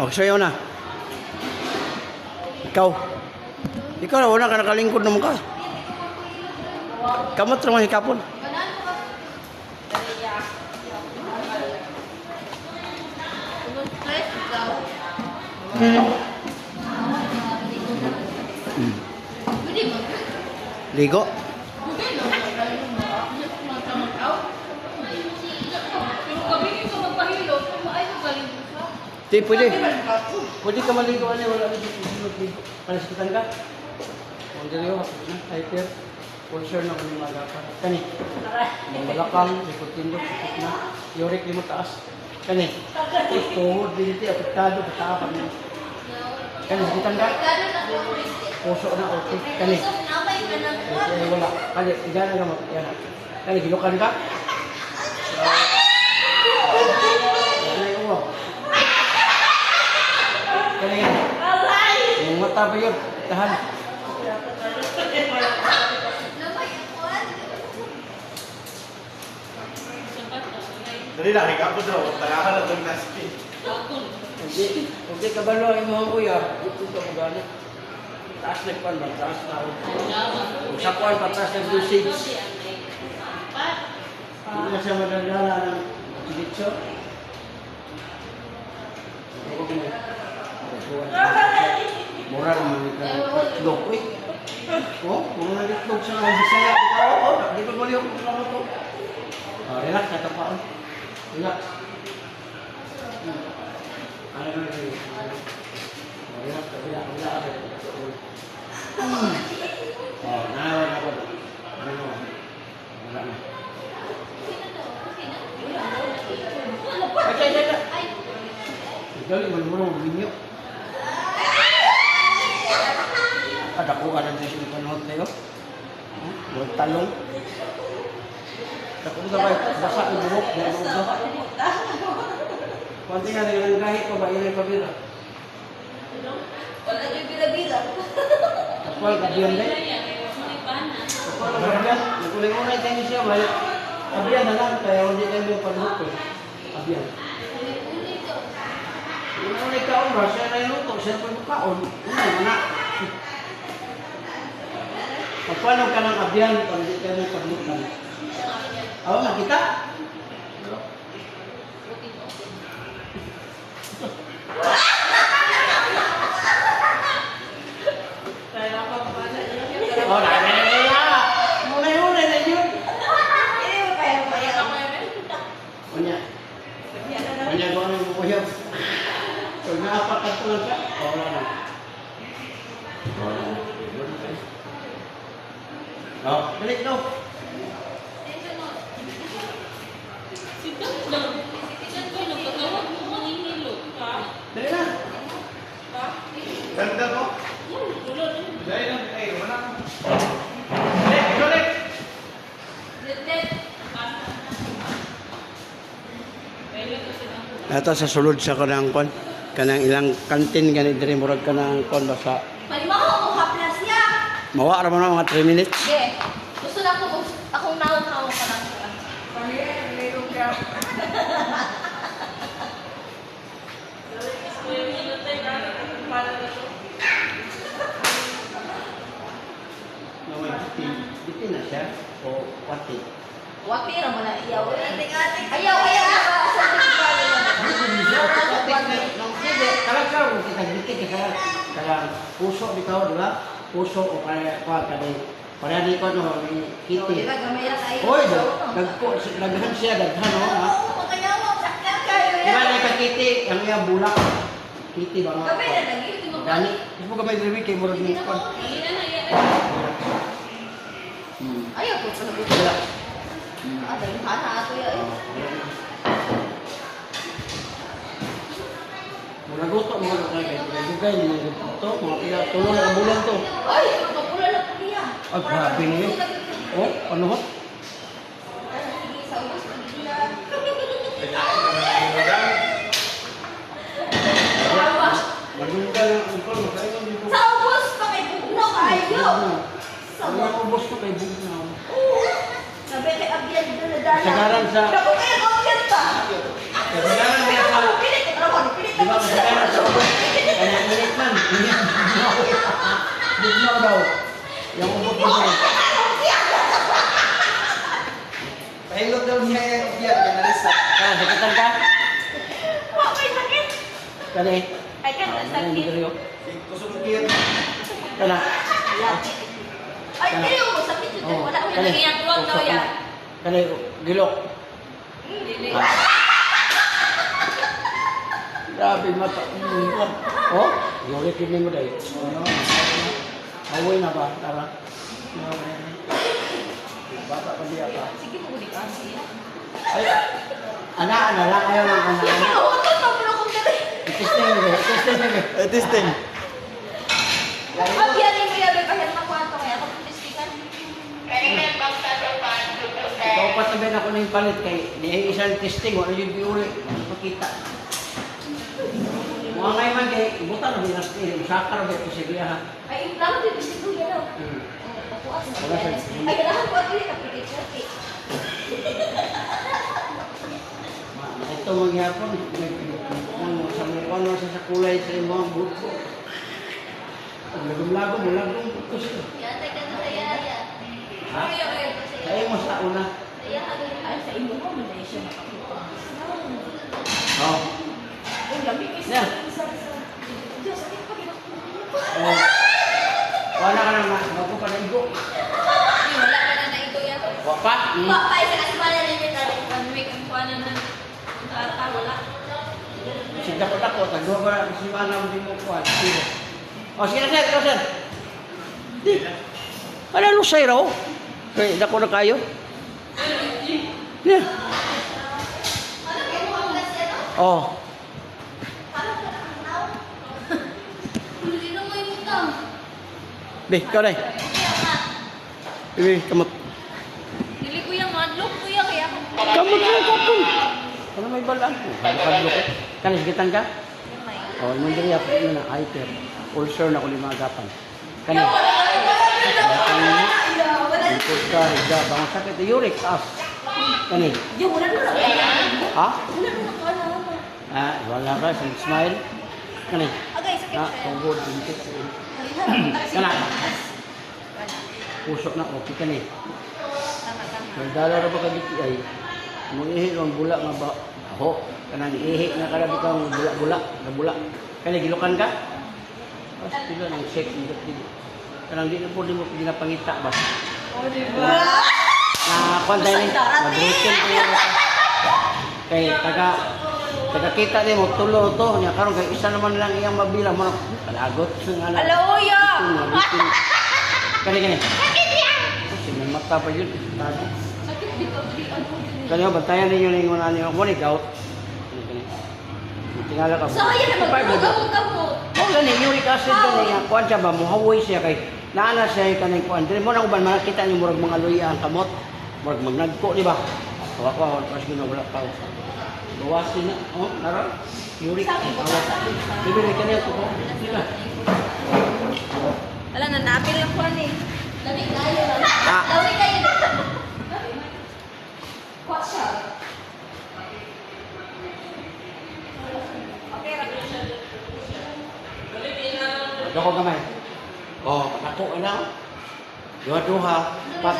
O, sayaw na. Ikaw. Ikaw na, wala ka nakalingkod naman ka. Kamot naman hikapon. Ligo. Di, pwede. Pwede ka maligo. Wala dito. Panasikitan ka. Huwag dito. Ay, pero. Pulsar na kung magapan. Kani. Malakang. Ikot-tindok. Ikot na. Yorik di mo taas. Kani. Tuhod. Dito. Apektado. Katapan mo. Kani. Sakitan ka. Puso na. Okay. Kani. Ay, wala. Kani. Igan na gamot. Yan. Kani. Gilukan ka. Kani. Uwa. Kani. Yung mata ba yun? Tahan. Dali lang, ikaw ko daw. Tagahan na itong naspi. Hindi kabalo ang mga kuya. Ito ito mo gano'n. Taas nagpan ba? Taas na ako. Kung sa kuwan, pataas ng dosage. Hindi na siya madadala ng dilitso. Mura naman itlog. Uy! Oh, kung nag-itlog siya ng bisaya. Di ba muli yung itlog mo ito? Relax, natapaon. Relax. Ano na rin? Relax, relax. Nanawa na ako. Wala na. Ay! Gali, malmura mo binyo. Ada ko alam sa sino panahon tayo. Huwag talong. Ako na ba, basa ang buhok, dahil mo ba? Kunti nga nang kahit pa ba, yun ay pabira. Wala yung bila-bila. Kapal, kabiyan din. Kapal, kabiyan. Nagkulay-ulay tayo siya, may kabiyan na lang, kaya hindi tayo yung panahon ko. Kabiyan. Yung ulay kaon ba, siya na yung luto, siya pa yung kaon. Mana. Pagpanaw ka ng kabiyan, pag hindi tayo yung panahon. Oo, nakita? Oh, Munay-munay na yun. Kanya ko ang bubuyog. So, naapat ka ito lang siya? Wala na. Oh, balik daw. Dali na. Ganda mo? Dali lang. Ay, wala mo. Ulit! Ito sa sulod sa kanang kon. Kanang ilang kantin ganit diri murag kanang kon basa. Palimaho mo haplas niya. Mawa ra man mga 3 minutes. Okay. Gusto na ko akong naon-naon pa lang. Diti na siya o pati. Wati ra man iyaw. Ayaw sa Kalau kita dikit kita kalau puso bitaw di ba? Puso o kaya kuan kani. Para di ko no kiti. Oy, daghan siya daghan no. Di ba na kiti ang iya bulak. Kiti ba no? Dani, ismo ka may diri kay murag ni kon. Ayaw ko pa nabot. Dahil hana ato ya. Mura gusto mo kay dugay ni mga to, mga pila tulong na bulan to. Ay, kapula na po niya. Ay, grabe niyo. Oh, ano ho? Sa ubos na niya. Maganda lang ang kon, kaya dito. Sa ubos pa kay Bugno kayo. Sa Ang ubos to kay Bugnaw. sabi kay Abyan doon na dala. Sagaran sa- Naku kaya Abyan pa. Kasagaran niya sa Pilit, pilit. Di ba, kasagaran sa daw. Yung ubot mo daw. Pahilot daw niya yung ubiyan, kanalisa. Kaya, sakitan ka? Okay, sakit. Kani? Ay, kan, sakit. Kusog kiyat. Kana? Ay, kayo mo, sakit yun. Oh, Wala ko kani. yung nangyayang tuwag daw yan. Kani, gilok. Dili. Grabe mata. Oh, yulit yun mo dahil. Awoy na ba? Tara. Bata pa diya ka. Sige mo, di ka siya. Ay, ana lang. Ayaw lang ana. Pinahutot na pala kong dali. Testing mo dahil. Testing mo dahil. Testing. Pag yan yung kaya kahit makuha kaya ako tistikan. Ikaw pa sabihin ako ng palit kay may isang testing. Wala yung biuli. Pakita. Mga ngayon man kay ibutan na binastin. Usakar ba ito si Biyaha? Ay, lang din gusto ko gano'n. Ay, kailangan ko at ulit ang picture. Ito mangyapon. Sa mga kano sa kulay sa mga buto. Lagom-lagom, malagom buto siya. Yan, tayo ka na sa yaya. Ha? Kaya mo sa una. Ay, sa imo mo, hindi siya makakuha. Oo. Ay, gabi kasi. Yan. Diyos, sakit pa Oh. Wala ka na bago pa na igo. wala ka na naigo yan. Wapa? Pa, isa kasi pala rin yung tarik. Pag may kumpana ng wala. Sige po ako. Tagwa ba na kasi manam din mo po. Sige. O sige na sir. Ikaw sir. Di. Ano sir raw? Kaya dako na kayo. Yeah. Ano kayo mo ang kasi ano? Oh. Ano ka na ang tao? Hindi na mo yung utang. Di, ikaw na. Iwi, kamot. Dili ko yung madlock ko yung kaya ako. Kamot na kapon. Ano may balaan ko? Kadlok. Kanis gitan ka? Oh, yung diri ako yun na hyper. Ulcer na ko limagapan. Kani. Ito ka, higa, bang sakit, uric acid. Kani. Yung wala na lang. Ha? Wala na lang. Wala na. Ah, wala ka, smile. Kani. Agay, sakit Ah, siya. tungkol, bintik. Kana. Puso na, okay ka ni. Tama. Nagdala na ba ka dito ay, ihi ang bula nga ba? Ako, kanang ihi na kada bitaw ng bula-bula, na bula. Kani, gilukan ka? Pas, pila ng shake, hindi dito. Kanang di na po, di mo ginapangita ba? O, diba? Nakuantay ni, nabrutin ko yung kay taga-kita ni mo, tulo to, niya karon kay isa naman lang iyang mabilang mo, palagot sa nga. Alaoya! Kani. Kasi may mata pa yun. Sakit dito. Kani bantayan ninyo ning una niyo mo ni gout. Kani. Tingala ka. Sayang naman, gamot-gamot. Oh, gani uric acid gani nga kuan siya ba muhawoy siya kay naana siya kanang kuan. Dire mo na uban makita niyo murag mga luya ang kamot. Murag magnagko di ba? Kawa pas gino wala pa. Bawasin na. Oh, nara. Uric acid. Bibili ka niya ko. Sila. Wala na, napil lang ko eh. Lamig tayo. Ah. Lamig tayo. What siya? Okay, Dako gamay. Oh, nato ana. Duha-duha. Pat.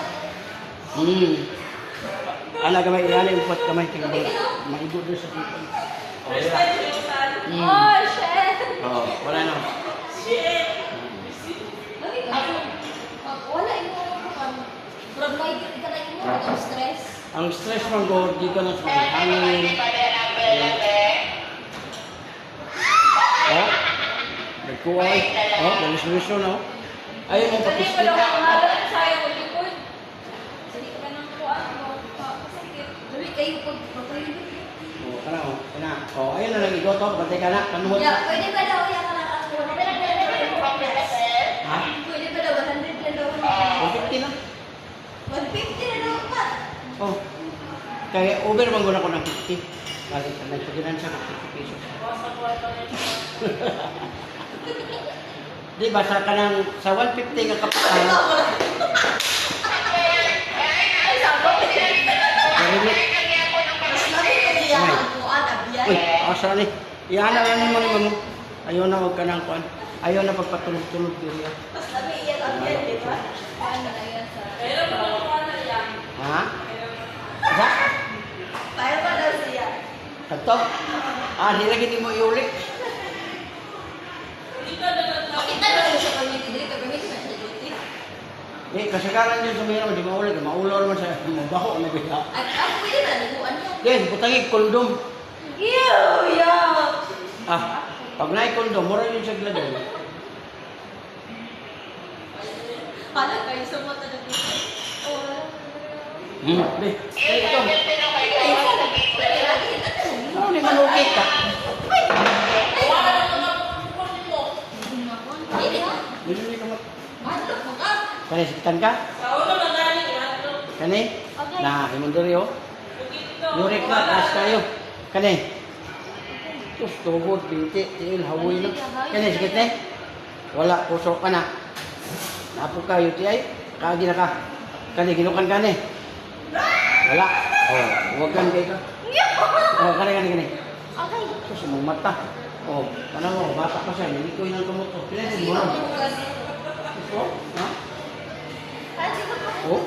Ana gamay ilan impat kamay kay maigo do sa dito. Oh, yeah. Oh, shit! Oh, wala na. Lamig tayo. Wala yung from my ka na yung stress. Ang stress man go di ka na sa hangin. Oh. Nagkuhay. Oh, dalis-liso no. Ayaw mong Kasi patistin. wala akong halap sa iyo ko likod. Sige ka nang kuhaan mo. Pasakit. Lamig kayo pag makulit. Oh, kana oh. Kana. Oh, ayun na lang igoto. Bantay ka na. Panuhod. Yeah, pwede ba daw yan ka na ako? Ha? Pwede ba daw 100 na daw? 150 na. 150 na daw pa. Oh. Kaya over man guna ko ng 50. Kasi nagpaginan siya ng 50 pesos. Di ba sa kanang sa 150 nga kapital? Ay, sabi ko. Garimit. Mas lagi ka niya ang kuhaan, abiyan. Uy, asa ni? Iana lang naman mo. Ayaw na huwag ka nang kuhan. Ayaw na pagpatulog-tulog diri. Mas labi iyan ang yan, di ba? Ano na yan sa... Pero mga na yan. Ha? Isa? Tayo pa daw siya. Kanto? Di lagi di mo iulit. Makita na rin siya kami dito. Kami na siya dito. Kasagaran yun sa mayroon, di maulit. Maulaw naman sa mabaho na biya. At ako pwede na, niguan niya. Yes, butangig, kondom. Ew, yuck! Pag na-kondom, mura yun sa gladon. Hala kayo sa mata na dito. Be, ito. Ano ni manukit ka? Bili ka mo. Kani, sikitan ka? Kani? Nah, imunduri oh. Yurik ka, taas kayo. Kani? Sus, tuhod, binti, tiil, hawoy na. Kani, sikit na wala, puso ka na. Napo ka, yuti ay. Kaagi na ka. Kani, ginukan ka ni. Wala. Huwag kan kayo ka. Kani. Sus, mong mata. Ano mo, bata pa siya. Hindi ko yung kamot. Pinasin mo lang. Ha? Oh?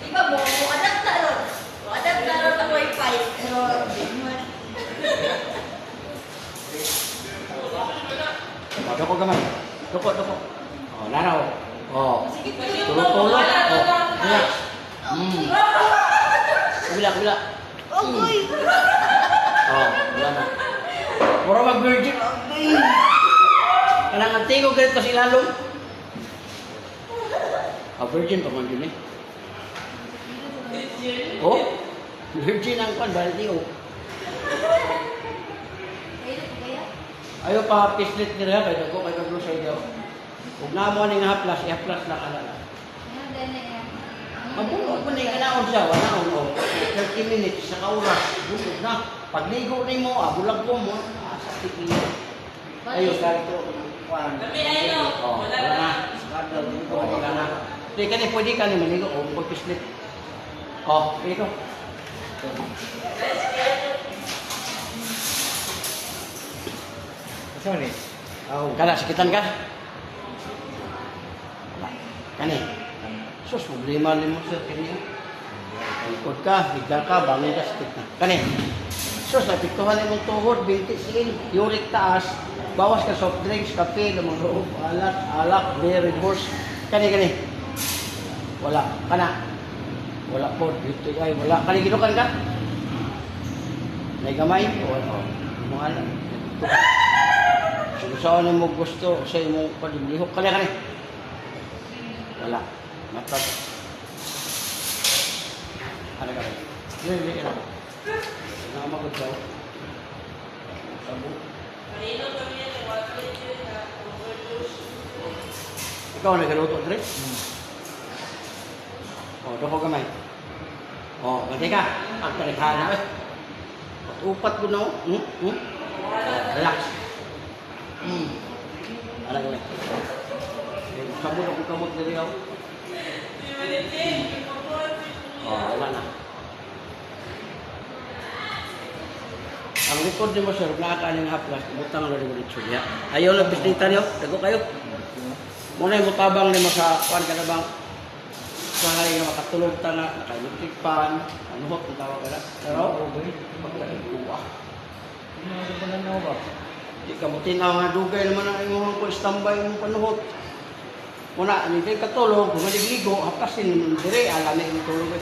Iba mo, adapt na ron. Adapt na ron ang wifi. Pero, Doko gamay. Doko. Laraw. Tulog. Relax. Kabila. Wala na. Puro mag-virgin. Kanang antigo ganit kasi lalong. Virgin pa man yun eh. Virgin ang kan, balik niyo. Ayaw pa pislit nila, kaya ko kay Pablo sa iyo. Huwag na mo ning haplas, i-haplas na kalala. Mabulo ko na kanaon siya, wala ko. 30 minutes sa kauras, busog na. Pagligo ni mo, bulag ko mo, sa tikin. Ayaw, kahit ko. Wala na. Wala na. Hindi ka pwede ka ni maligo, pag-pislit. Ito. Saan ni? Kana, sakitan ka? Wala. Kani. Sus, problema mo sir. Kani. Ikot ka, bigla ka, bangon ka, sakit na. Kani. Sus, napiktuhan mong tuhod, binti, silin, uric taas, bawas ka soft drinks, kape, lamang loob, alak, beer, horse. Kani. Wala. Kana. Wala po. Dito ay wala. Kani, ginukan ka? May gamay? Wala. Mga alam. Kung saan mo gusto sa imong pagdilihok, kani. Wala. Matag. Ano ka rin? Hindi. Namagod daw. Sabo. Ikaw nagaluto, Dre? Doko gamay. Ganti ka. Pagtalikha na. Upat ko na. Relax. Ano gamay? Sabo na kong kamot dali ako. Wala na. Ang record ni mo, sir, nakakain ng haplas, butang na rin mo dito niya. Ayaw na bisnita niyo, dago kayo. Muna yung mutabang ni mo sa kuwan ka na bang sahay nga makatulog ta na, naka-electric fan, ano ho, kung tawag ka na. Pero, pagkain kuwa. Di ka mo tinaw nga dugay naman ang imong ko standby mong panuhot. Muna, hindi kayo katulog, gumaligligo, hapasin mo dire, alam na yung tulog.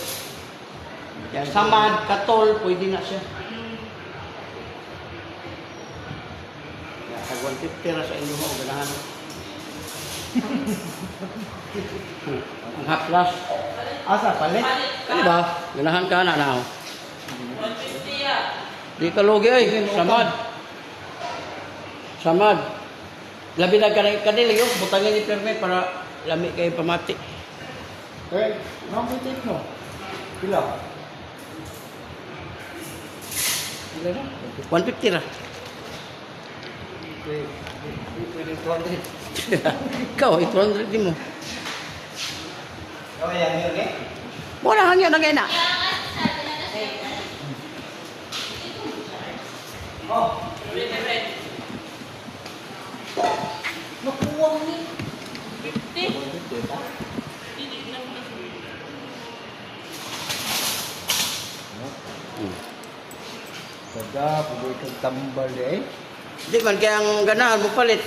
Kaya samad, katol, pwede na siya. Kaya 150 na sa inyo mo, ganahan. Ang haplas. Asa, palit? Ano ba? Ganahan ka na na. 150 ya. Di ka logi ay, samad. Samad. Labi na kanil yung butangin ni permit para lami kayo pamati. Mabutit mo. Pila? Pila na? 150 na. Pwede 200. Ikaw, 200 din mo. Yan eh? Mura hangyo na kayo na. Oh, ulit. Nakuha mo ni. 50. Kada, pwede kang tambal eh. Di man kaya ang ganahan mo palit.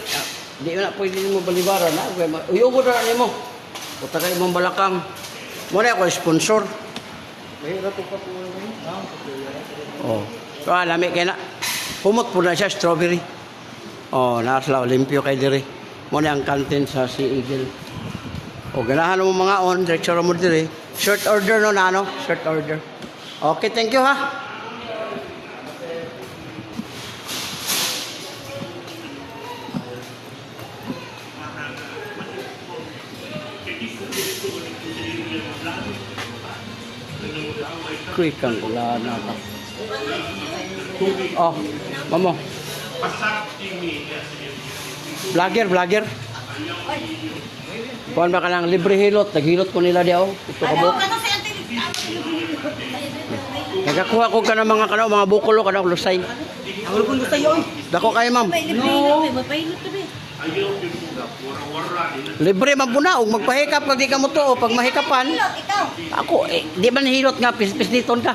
Di na pwede mo balibaran na. Uyugo na ni mo. Puta kayo mong balakang. Muna ako sponsor. Mahirap po pa po ngayon. Oh. So alami kaya na. Pumot po na siya strawberry. Oh, nasa Olympio kay diri. Muna ang canteen sa Sea Eagle. O ganahan mo mga on, diretso mo diri. Short order no na ano? Short order. Okay, thank you ha. Quick ang ulan na. Oh, mamo. Vlogger. Kuhan ba ka ng libre hilot? Naghilot ko nila diyaw. Ito ka buk. Nagakuha ko ka ng mga bukulo ka ng lusay. Ang ulupon gusto yun. Dako kayo ma'am. Libre man po na. Huwag magpahikap pag di ka mo to. Pag mahikapan, ako, di ba nahilot nga, pisliton ka.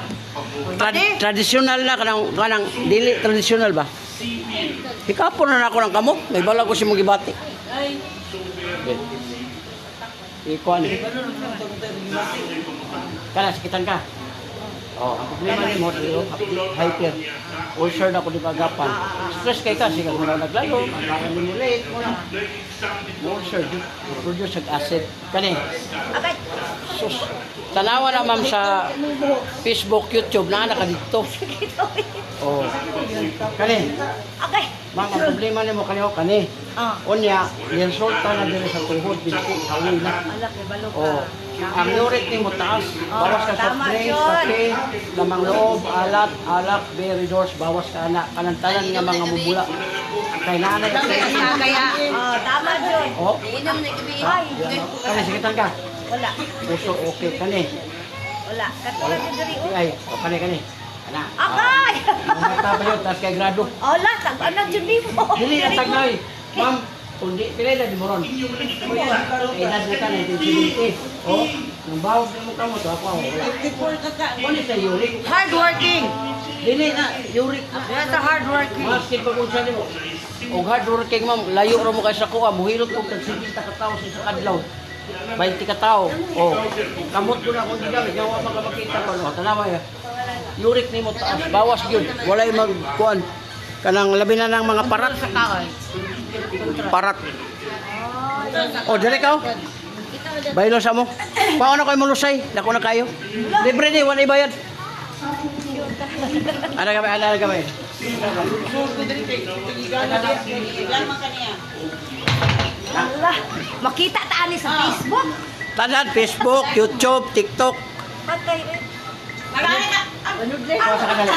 Traditional na, kanang dili traditional ba? Hikapon na ako ng kamok. May bala ko si mong gibati. Ikuan. Kana, sakitan ka. Oh, ang problema ni mo, hyper. Ulcer na ako di pagapan. Stress kay ka, siya kung naglalo, ang parang mo late, muna. Ulcer, produce ang acid. Kani, sus, tanawa na ma'am sa Facebook, YouTube, na ka dito. Oh, kani, ma'am, ang problema ni mo, kani. Unya, niresulta na din sa tuhod, binti, hawin na. Oh, ang uric ni mo taas, bawas ka sa drinks, kape, lamang loob, alak, beridors, bawas ka na, kanantanan nga mga mubula. Kay nanay ka Tama dyan. Oh, Inom na kami. kani, sikitan ka. Wala. Puso, okay, kani. Wala. Katulad yung dari. Ay, o kani. Ana. Akay! Mga mata pa yun, tapos kay grado. Wala. Tag-anak dyan di mo. Dili na tagnay. Ma'am, kundi, pilay na di moron. Edad na ka, 1970. Oh, nung bawag na mo ka mo, to ako ako. Ano sa uric? Hardworking. Dili na, uric na. Yan sa hardworking. Maski pag unsa nimo. Og hard working ma'am, layo ra mo kay sa kuha, muhilot ko tag 70 ka tawo sa kadlaw. 20 ka tawo. Oh, kamot ko na kung gigamit, nga wa makakita ko no. Tanawa ya. Uric nimo taas, bawas gyud. Walay magkuan. Kanang labi na ng mga parat sa kaay. Parat. Oh, dire ka. Baylo sa mo. Paano kayo mulusay? Dako na kayo. Libre ni, wala ibayad. Ano kami? Allah. Makita taan ni sa Facebook. Tanan, Facebook, YouTube, TikTok. Patay rin. Ano din? Kuha sa kanila.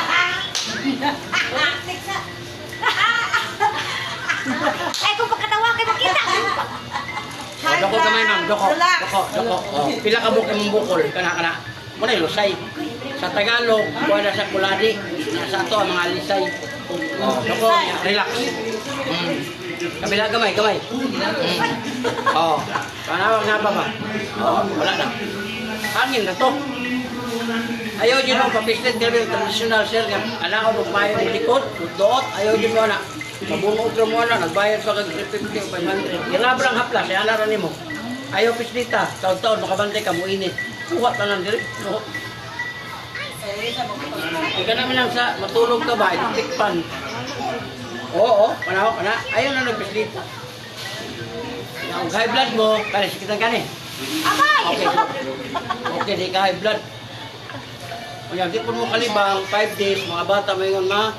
Eh, kung pagkatawa kayo makita. Doko kamay ma'am, doko. Oh, pila ka buok imong bukol kana. Muna yung lusay. Sa Tagalog, kuha na sa kuladi. Sa ato ang mga alisay. Oh, doko, relax. Kabila gamay. Oh, panawag na pa ba? Oh, wala na. Hangin na to. Ayaw nyo nung papislit kami yung traditional sir. Anak ko magbayad ng likod, doot. Ayaw nyo mo na. Mabungog na mo na, nagbayad pa kag 350 o 500. Ilabrang hapla, siya alaran ni mo. Ayaw pislita, taon-taon, makabantay ka, muinit. Suwat na lang diri. Ika namin lang sa matulog ka ba, electric fan. Oo, panahon ka na. Ayaw na nagpislita. Ang high blood mo, kaya sikitan ka ni. Okay. Okay, di ka high blood. Kaya di po mo kalibang, 5 days, mga bata may ngon ma.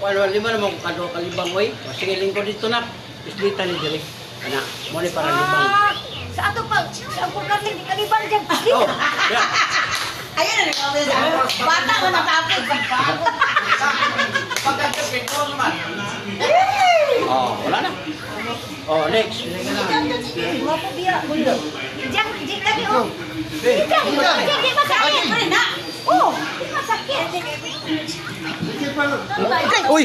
Ano, 5 naman kado kalibang way. Sige lingko dito na. Pislita ni diri. Ana, mo ni para libang. Sa ato pa, sa akong kasi di kalibang dyan. Oh, yeah. Ayun na rin. Bata ko natapos. Pagkakapit ko naman. Oh, wala na. Oh, next. Guwapo biya. Diyan kami oh. Diyan, di masakit. Oh, di masakit. Sige pa. Uy!